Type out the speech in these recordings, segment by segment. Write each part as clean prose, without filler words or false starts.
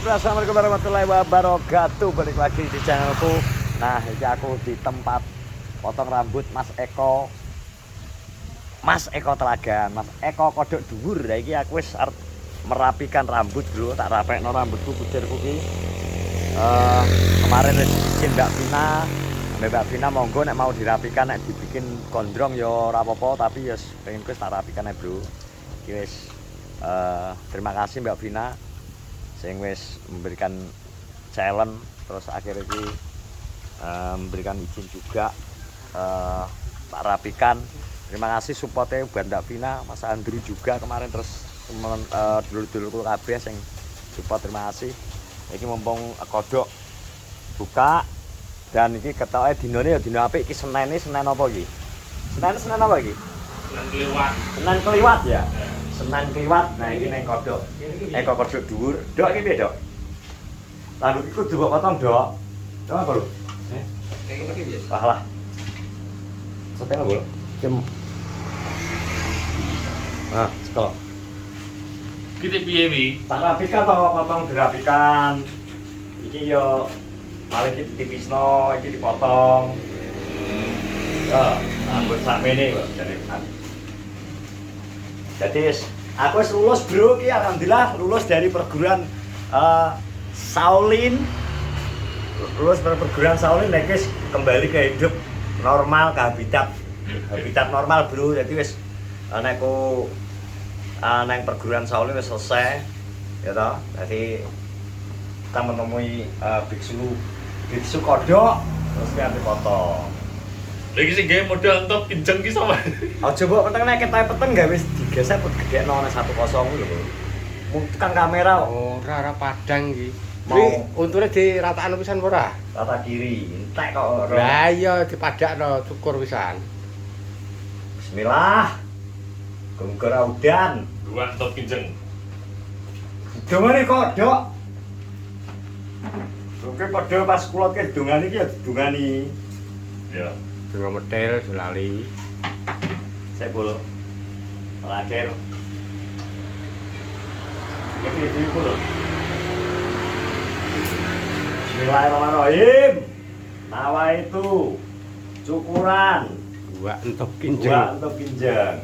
Assalamualaikum warahmatullahi wabarakatuh. Balik lagi di channelku. Nah, ini aku di tempat potong rambut Mas Eko. Mas Eko Telagan, Mas Eko kodok dhuwur. Iki aku wis arep merapikan rambut dulu, tak rapekno rambutku kucirku ki. Kemarin wis izin Mbak Vina monggo nek mau dirapikan, nek dibikin gondrong ya ora apa-apa, tapi ya pengen wis tak rapikan ae, Bro. Iki wis terima kasih Mbak Vina sing wis memberikan challenge, terus akhirnya ini memberikan izin juga tak rapikan. Terima kasih supportnya buat Mbak Vina, Mas Andri juga kemarin, terus teman dulur-dulurku kabeh sing support, terima kasih. Iki mumpung kodok buka dan iki ketoke dinane ya dina apik. Iki Senin apa iki? Senin apa iki? Senin Kliwat. Senin Kliwat ya. Senin Kliwat. Nah iki ning kodok. Eko kodok dhuwur. Dok iki piye, Dok? Rambut iku kudu potong, Dok. Dok apa lho? Kayak gini biasa. Wah lah. Setel lho. Jem. Nah, sekolah. Kita piye wi? Tak rapikan to, potong dirapikan. Iki yo malah iki ditipisno, iki dipotong. Ya, rambut sakmene kok jare. Jadi aku wis lulus, Bro, iki alhamdulillah lulus dari perguruan Shaolin. Lulus dari perguruan Shaolin, nek wis kembali ke hidup normal, ke habitat normal, Bro. Jadi wis nek ku nang perguruan Shaolin wis selesai, ya toh. Jadi kita menemui biksu kodok, terus kita dipotong. Lagi sih game model untuk pinjeng ki sama. Aja mbok penting nek ketoke peteng gawe wis digesek put gedekno nang 10 lho. Mung tekan kamera kok. Ora padang iki. Mau untune diratakno pisan ora? rata kiri, entek kok. Lah iya dipadakno cukur pisan. Bismillah. Gunggur udan. Dua untuk pinjeng. Dongane kodok. Oke, padha pas kula ke dongane iki ya didongani. Ya. Dengan model lali. Saya bol terakhir. Ini itu lho. Bismillahirrahmanirrahim. Nawa itu cukuran Dua untuk dua kinjeng. untuk kinjeng.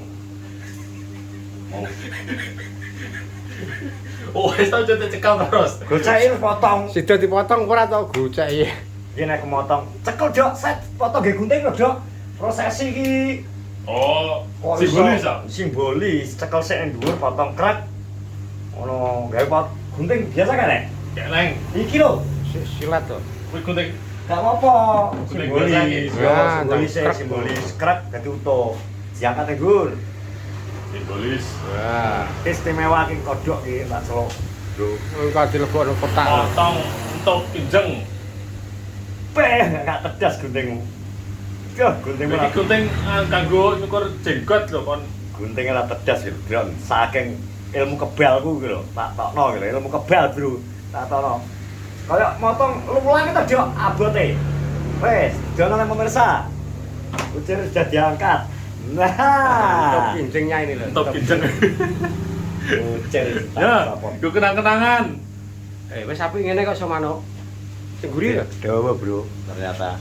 Oh, wis tau jete cekal terus. Gocekin potong. Sida dipotong ora tau gocek iki. Iki nek motong, cekel Dok, set potong ge gunting lho, Dok. Prosesi iki Oh, kok simbolis iso- ah. Simbolis, cekel sik nang dhuwur potong krek. Ono gawe gunting biasa kan nek? Kayak neng. Iki lho, Silat to. Kuwi gunting. gak apa-apa. Gunting Simbolis, biasa iki. yo Ah, simbolis krek. simbolis krek dadi utuh. Diangkat Gur. Simbolis. Wah, Istimewa ki kodok iki tak celok. Bro, engko dilebokno kotak. Potong untuk pinjeng. gak tedas guntingmu. Yo, gunting Iki gunting kanggo nyukur jenggot lho kon. guntingnya ora tedas gitu, Bro. Saking ilmu kebalku gitu lho. Tak tokno gitu, ilmu kebal, Bro. Tak tokno. Kayak motong lulang itu Dok, abote. Wes, jangan pemirsa. Ucir sudah diangkat. Untuk Nah, kinjengnya ini lho. Untuk pinjeng. ucir. Ya, gue kenang-kenangan. Wis apik ngene kok somano. Sing guri lho. Dawa, Bro, ternyata.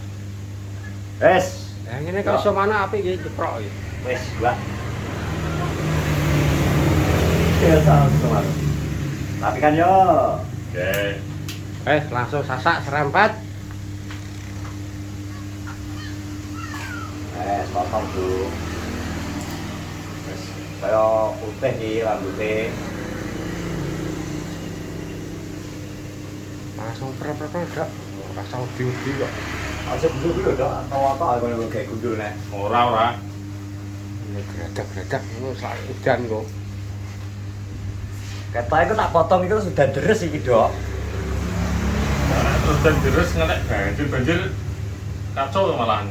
Wes, Ngene kok somano apik iki ceprok iki. wes, Mbak. Biasa semua. Tapi kan yo. Oke. Langsung sasak serempet. Potong dulu. Wes, kaya putih iki rambutnya. Langsung prep-prep gak. Rasa udi-udi kok. Aja gundul dulu, Dok. Atau apa kalau kayak gundul nek. Ora. Ini gredak-gredak ngono sak udan kok. Ketoke iku tak potong itu sudah deres iki, Dok. Terus dan terus ngelek banjir kacau malahan.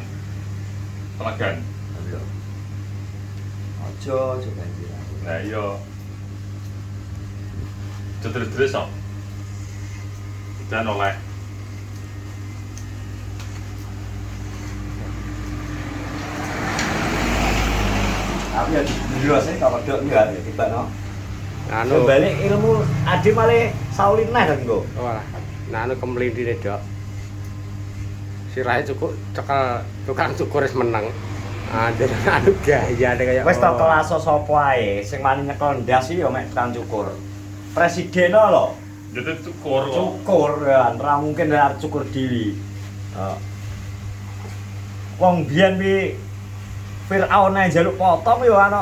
Telagan. Aja banjir. Nah iya. Terus kok. Dan oleh. Tapi ya dulu sih kalau Dok enggak ya tiba no. Anu balik ilmu ade malah Saulin neh kan engko. walah. Nah anu kemlintine, Dok. Sirahe cukup cekel tukang cukur wis meneng. Anjir anu gayane kaya Wis tok kelas sapa ae sing wani nyekel ndas iki ya mek tukang cukur. Presiden lho. Jadi cukur kok. Cukur ya, ora mungkin arep cukur dhewe. Heeh. Wong biyen pi Firaun ae njaluk potong ya ana.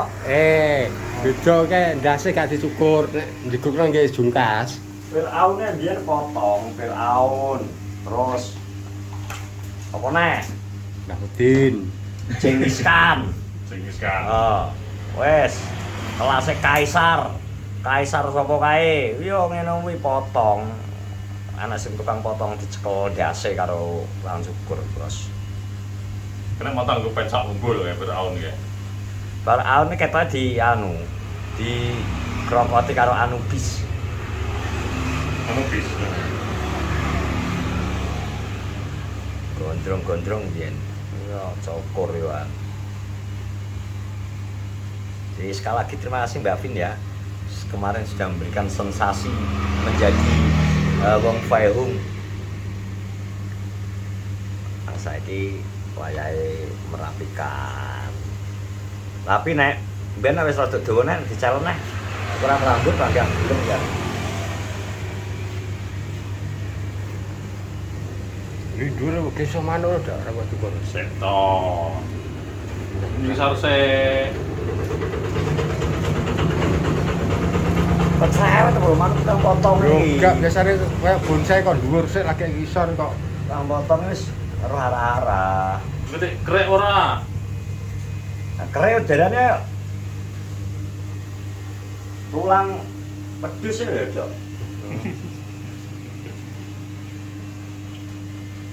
Beda kae ndase gak dicukur, nek dicukur nang nggih jungkas. Firaun ae biyen potong, Firaun. Terus apa neh? Bahudin. Genghis Khan. Genghis Khan. Wes, kelasé kaisar. Kaisar sapa kae? Yo ngene kuwi potong. Anak sing tukang potong dicekel ndase karo tukang cukur, Bos. Kena matang gue pecak unggul ya Firaun ya. Firaun iki ketoke di krokoti karo Anubis. Anubis. Gondrong-gondrong biyen. Ya cukur yo. Jadi sekali lagi terima kasih Mbak Vin ya. Kemarin sudah memberikan sensasi menjadi wong Faihung. Saiki wayahe merapikan. Tapi nek ben wis rada dawa nek dicalon nek kurang rambut panjang belum ya. Ini dulu keso manuk dak rambut cukur. Seto. Ini seharusnya Percaya to lho manuk tukang potong iki. Enggak biasane kaya bonsai kok dhuwur sik lagi ngisor kok. Tukang potong wis karo hara-hara. gede krek ora. Nah, kreo darane tulang pedus ya, Dok.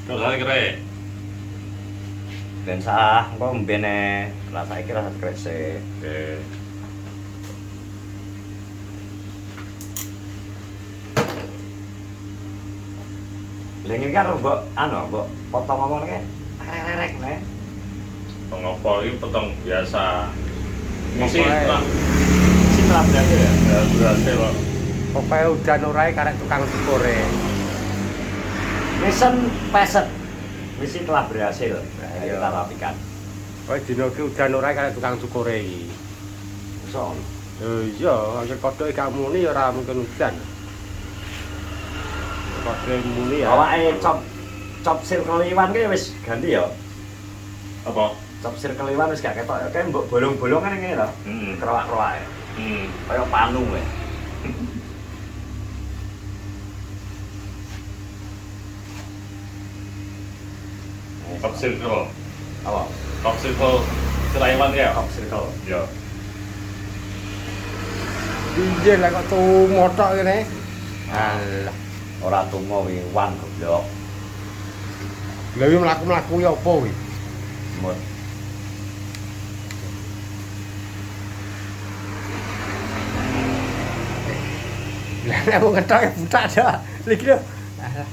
Kalau krek. Ben sah, engko mbene rasa iki rasa krese. Oke. Lha iki kan mbok mbok potong ngomong iki rek nek. Pengopol itu potong biasa. Mesti Ngopo lah. Sing berhasil ya. Ya berhasil loh. Pokoke udan ora karek tukang cukure. Misen peset. Misi telah berhasil. Ayo kita rapikan. Kowe dina iki udan ora karek tukang cukure iki. So, Iya, anggere kodhoke gak muni ya ora mungkin udan. Kodhoke muni ya. awake cop circle iwan ki wis ganti ya. Apa? Cop circle iwan wis gak ketok ya. Kayak mbok bolong-bolongan ngene lho. Kerowak-kerowak. Kaya panu wae. Top circle. Apa? Top circle Sulaiman ya. Cop circle. Ya. Piye lah kok tumotok kene? Alah, Ora tumo wi wan goblok. lha iki mlaku-mlaku ya apa kuwi? Mut. Lah nek aku ketok ya butak dah. Iki lho. Alah,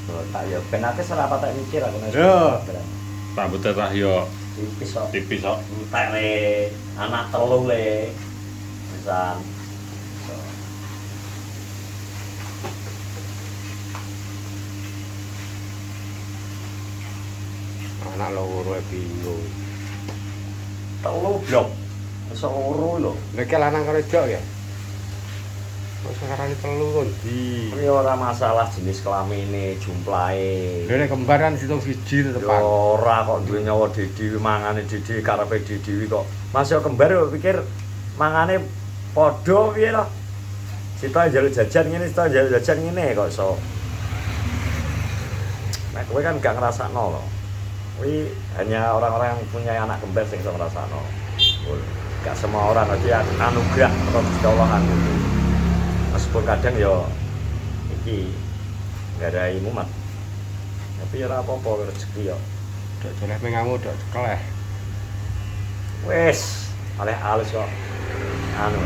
Bro, tak ya ben akeh salah patek mikir aku nek. Yo. Rambutnya tah yo Tipis kok. tipis kok. Entek le, anak telu le. Pisan. So. anak loro e bingung. Telu blok. Iso loro lho. Lha iki lanang karo wedok ya? Kok sekarang telu kondi? Kuwi ora masalah jenis kelamine, jumlahe. Lha nek kembaran situng siji Ya tetepan. ora kok duwe nyawa dhewe mangane dhewe karepe dhewe kok. Mas yo kembar yo pikir mangane padha piye to. Sita njaluk jajan ngene, sita njaluk jajan ngene kok iso. Nah, kowe kan gak ngrasakno lho. Kuwi hanya orang-orang yang punya anak kembar sing iso ngrasakno. Gak semua orang aja anugerah atau Gusti Allah anu. Meskipun kadang yo iki gak ada imumat. Tapi ya ora apa-apa rezeki yo. Dok doleh mengamu dok cekeleh. Wes, oleh halus kok. Anu.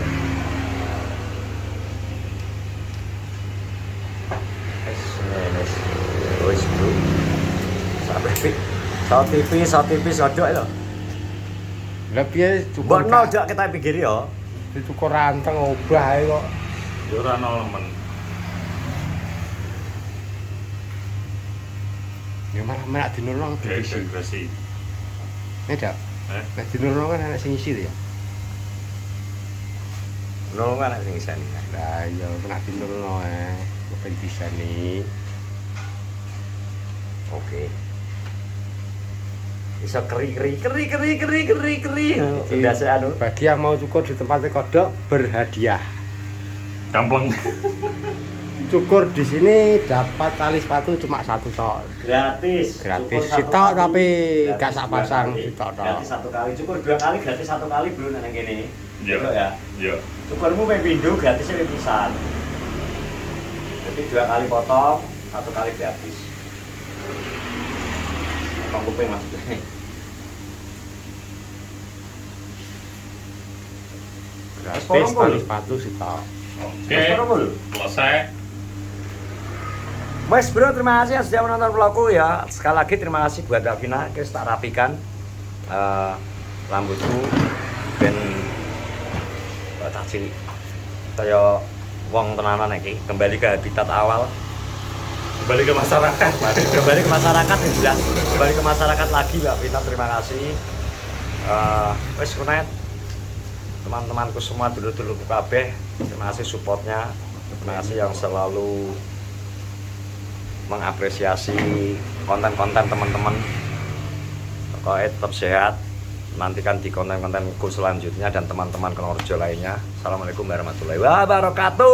Wes. Wes, Bro. Sampai TV, kodok lho. Lah piye Mbokno jak kita pikir yo. dicukur ranteng obah ae kok. Ya ora ono men. Ya malah menak dinurung divisi. Degresi. Nek nek dinurung kan ana sing isi ya. Nol kan sing iseni. Lah iya menak dinurung ae. Ben disani. Oke. Bisa keri. Biasa anu. Bagi yang mau cukur di tempatnya kodok berhadiah. Gampang. Cukur di sini dapat tali sepatu cuma 1 tok. Gratis. Gratis. Cukur Sitok satu tapi kali. gak sak pasang Gratis sitok tok. Gratis 1 kali. Cukur 2 kali gratis 1 kali bro nang kene. Iya. Iya ya. Iya. Cukurmu ping pindho gratisnya ping pisan. Jadi 2 kali potong, 1 kali gratis. Emang kuping maksudnya. Gratis tali sepatu sitok. Oke. Selesai. Mas bro, terima kasih sudah menonton vlogku ya. Sekali lagi terima kasih buat Mbak Vina. Kita tak rapikan rambutku ben tak cilik. Kaya wong tenanan iki, kembali ke habitat awal. Kembali ke masyarakat. Kembali ke masyarakat ya jelas. Kembali ke masyarakat lagi Mbak Vina, terima kasih. Wes kunet. Teman-temanku semua dulur-dulurku kabeh, terima kasih supportnya. Terima kasih yang selalu mengapresiasi konten-konten teman-teman. Pokoknya tetap sehat. Nantikan di konten-kontenku selanjutnya dan teman-teman Kenorjo lainnya. Assalamualaikum warahmatullahi wabarakatuh.